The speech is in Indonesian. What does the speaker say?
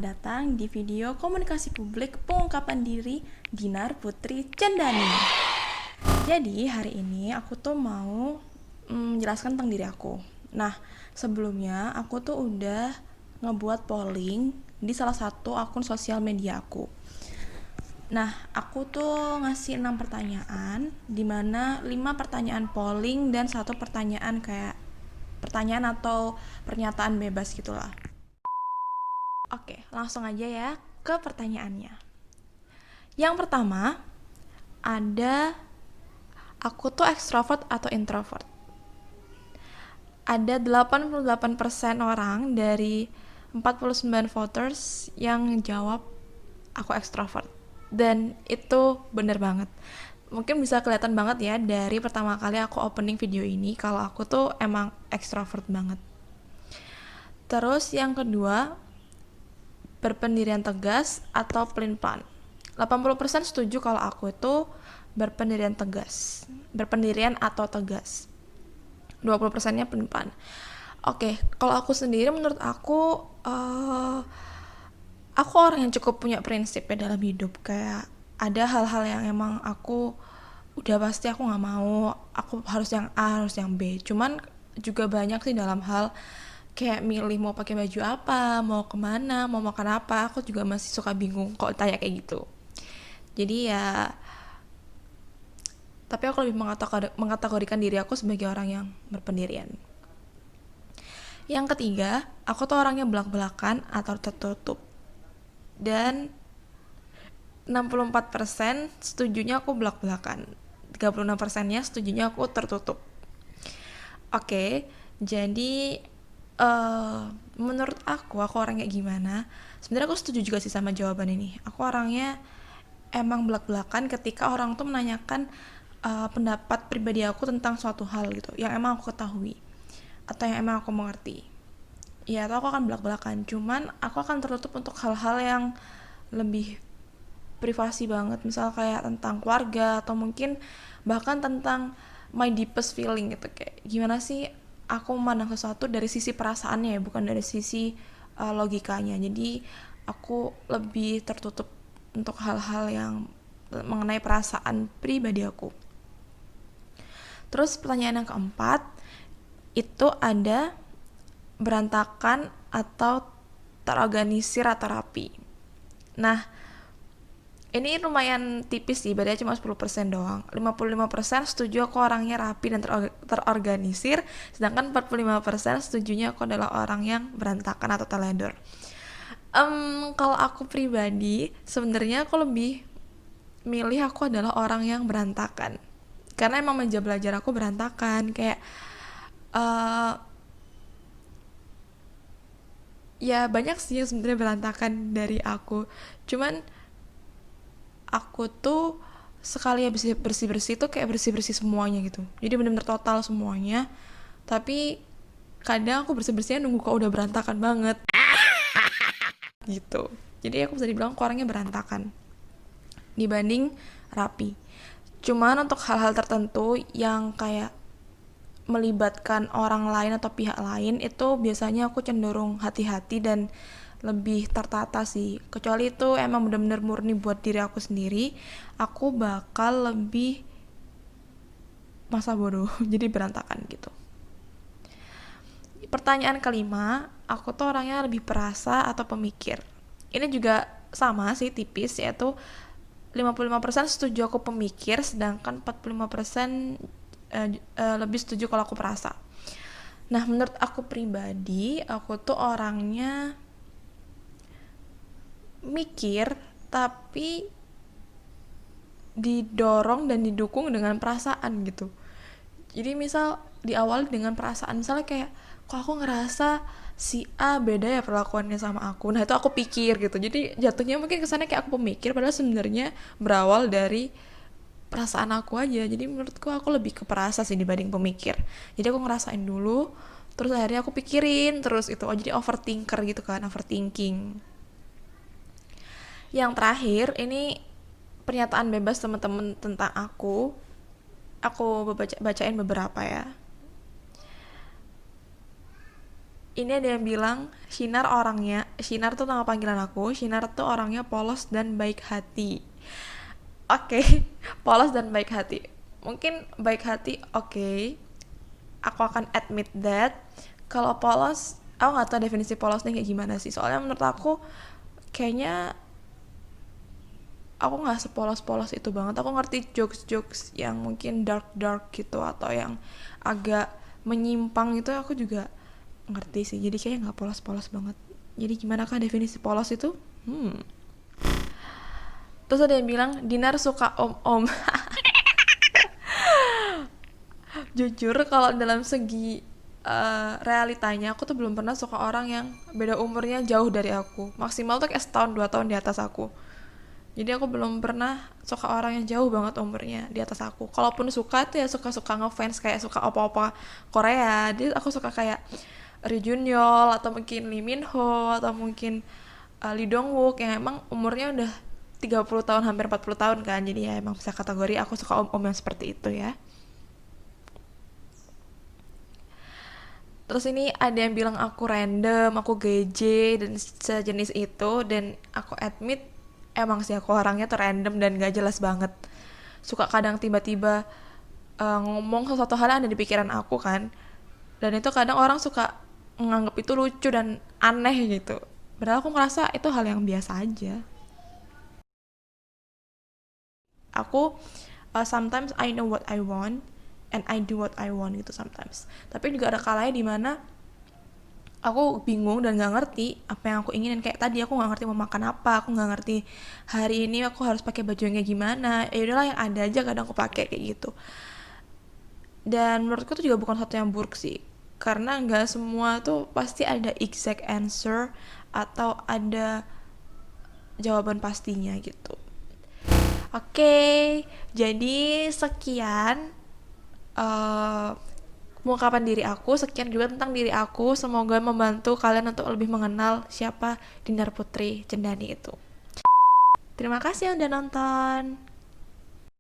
datang di video komunikasi publik pengungkapan diri Dinar Putri Cendani. Jadi hari ini aku tuh mau menjelaskan tentang diri aku. Nah, sebelumnya aku tuh udah ngebuat polling di salah satu akun sosial media aku. Nah, aku tuh ngasih 6 pertanyaan, dimana 5 pertanyaan polling dan 1 pertanyaan kayak pertanyaan atau pernyataan bebas gitulah. Oke, langsung aja ya ke pertanyaannya. Yang pertama, ada aku tuh ekstrovert atau introvert. Ada 88% orang dari 49 voters yang jawab aku ekstrovert. Dan itu bener banget. Mungkin bisa kelihatan banget ya dari pertama kali aku opening video ini kalau aku tuh emang ekstrovert banget. Terus yang kedua, berpendirian tegas atau pelin-pelan. 80% setuju kalau aku itu berpendirian tegas, berpendirian atau tegas. 20%-nya pelin-pelan. Oke, kalau aku sendiri menurut aku orang yang cukup punya prinsip ya dalam hidup. Kayak ada hal-hal yang emang aku udah pasti aku nggak mau, aku harus yang A, harus yang B. Cuman juga banyak sih dalam hal kayak milih mau pakai baju apa, mau kemana, mau makan apa, aku juga masih suka bingung kalau tanya kayak gitu. Jadi ya, tapi aku lebih mengategorikan diri aku sebagai orang yang berpendirian. Yang ketiga, aku tuh orangnya belak-belakan atau tertutup. Dan 64% setujunya aku belak-belakan, 36%-nya setujunya aku tertutup. Oke, jadi menurut aku orang kayak gimana? Sebenarnya aku setuju juga sih sama jawaban ini. Aku orangnya emang belak-belakan ketika orang tuh menanyakan pendapat pribadi aku tentang suatu hal gitu, yang emang aku ketahui atau yang emang aku mengerti. Ya, atau aku akan belak-belakan. Cuman aku akan tertutup untuk hal-hal yang lebih privasi banget, misal kayak tentang keluarga atau mungkin bahkan tentang my deepest feeling gitu, kayak gimana sih aku memandang sesuatu dari sisi perasaannya ya, bukan dari sisi logikanya. Jadi aku lebih tertutup untuk hal-hal yang mengenai perasaan pribadi aku. Terus pertanyaan yang keempat itu ada berantakan atau terorganisir atau rapi. Nah, ini lumayan tipis sih, bedanya cuma 10% doang. 55% setuju aku orangnya rapi dan terorganisir, sedangkan 45% setujunya aku adalah orang yang berantakan atau teledor. Kalau aku pribadi, sebenarnya aku lebih milih aku adalah orang yang berantakan. Karena emang meja belajar aku berantakan, kayak ya banyak sih yang sebenarnya berantakan dari aku. Cuman aku tuh sekali habis bersih-bersih tuh kayak bersih-bersih semuanya gitu. Jadi benar-benar total semuanya. Tapi kadang aku bersih-bersihnya nunggu kok udah berantakan banget gitu. Jadi aku bisa dibilang orangnya berantakan dibanding rapi. Cuman untuk hal-hal tertentu yang kayak melibatkan orang lain atau pihak lain, itu biasanya aku cenderung hati-hati dan lebih tertata sih. Kecuali itu emang benar-benar murni buat diri aku sendiri, aku bakal lebih masa bodoh jadi berantakan gitu. Pertanyaan kelima, aku tuh orangnya lebih perasa atau pemikir. Ini juga sama sih, tipis, yaitu 55% setuju aku pemikir, sedangkan 45% lebih setuju kalau aku perasa. Nah, menurut aku pribadi, aku tuh orangnya mikir tapi didorong dan didukung dengan perasaan gitu. Jadi misal diawali dengan perasaan, misalnya kayak kok aku ngerasa si A beda ya perlakuannya sama aku. Nah, itu aku pikir gitu. Jadi jatuhnya mungkin kesannya kayak aku pemikir, padahal sebenarnya berawal dari perasaan aku aja. Jadi menurutku aku lebih ke perasa sih dibanding pemikir. Jadi aku ngerasain dulu, terus akhirnya aku pikirin terus itu. Jadi overthinker gitu kan, overthinking. Yang terakhir ini pernyataan bebas teman-teman tentang aku bacain beberapa ya. Ini ada yang bilang Shinar tuh nama panggilan aku. Shinar tuh orangnya polos dan baik hati. Oke, polos dan baik hati. Mungkin baik hati, oke. Aku akan admit that. Kalau polos, aku nggak tahu definisi polosnya kayak gimana sih. Soalnya menurut aku kayaknya aku nggak sepolos-polos itu banget. Aku ngerti jokes-jokes yang mungkin dark gitu atau yang agak menyimpang itu aku juga ngerti sih. Jadi kayaknya nggak polos-polos banget. Jadi gimana kah definisi polos itu? Terus ada yang bilang Dinar suka om-om. Jujur kalau dalam segi realitanya aku tuh belum pernah suka orang yang beda umurnya jauh dari aku. Maksimal tuh kayak setahun 2 tahun di atas aku. Jadi aku belum pernah suka orang yang jauh banget umurnya di atas aku. Kalaupun suka tuh ya suka-suka ngefans kayak suka opa-opa Korea. Jadi aku suka kayak Lee Junyol atau mungkin Lee Min Ho atau mungkin Lee Dong Wook yang emang umurnya udah 30 tahun hampir 40 tahun kan. Jadi ya emang bisa kategori aku suka om-om yang seperti itu ya. Terus ini ada yang bilang aku random, aku geje dan sejenis itu, dan aku admit emang sih aku orangnya tuh random dan gak jelas banget. Suka kadang tiba-tiba ngomong sesuatu hal yang ada di pikiran aku kan. Dan itu kadang orang suka menganggap itu lucu dan aneh gitu. Padahal aku ngerasa itu hal yang biasa aja. Aku sometimes I know what I want and I do what I want gitu sometimes. Tapi juga ada kalanya dimana aku bingung dan gak ngerti apa yang aku inginin. Kayak tadi aku gak ngerti mau makan apa, aku gak ngerti hari ini aku harus pakai baju yang kayak gimana. Ya udahlah yang ada aja kadang aku pakai kayak gitu. Dan menurutku itu juga bukan satu yang buruk sih, karena nggak semua tuh pasti ada exact answer atau ada jawaban pastinya gitu. Oke, jadi sekian pengungkapan diri aku, sekian juga tentang diri aku. Semoga membantu kalian untuk lebih mengenal siapa Dinar Putri Cendani itu. Terima kasih yang udah nonton.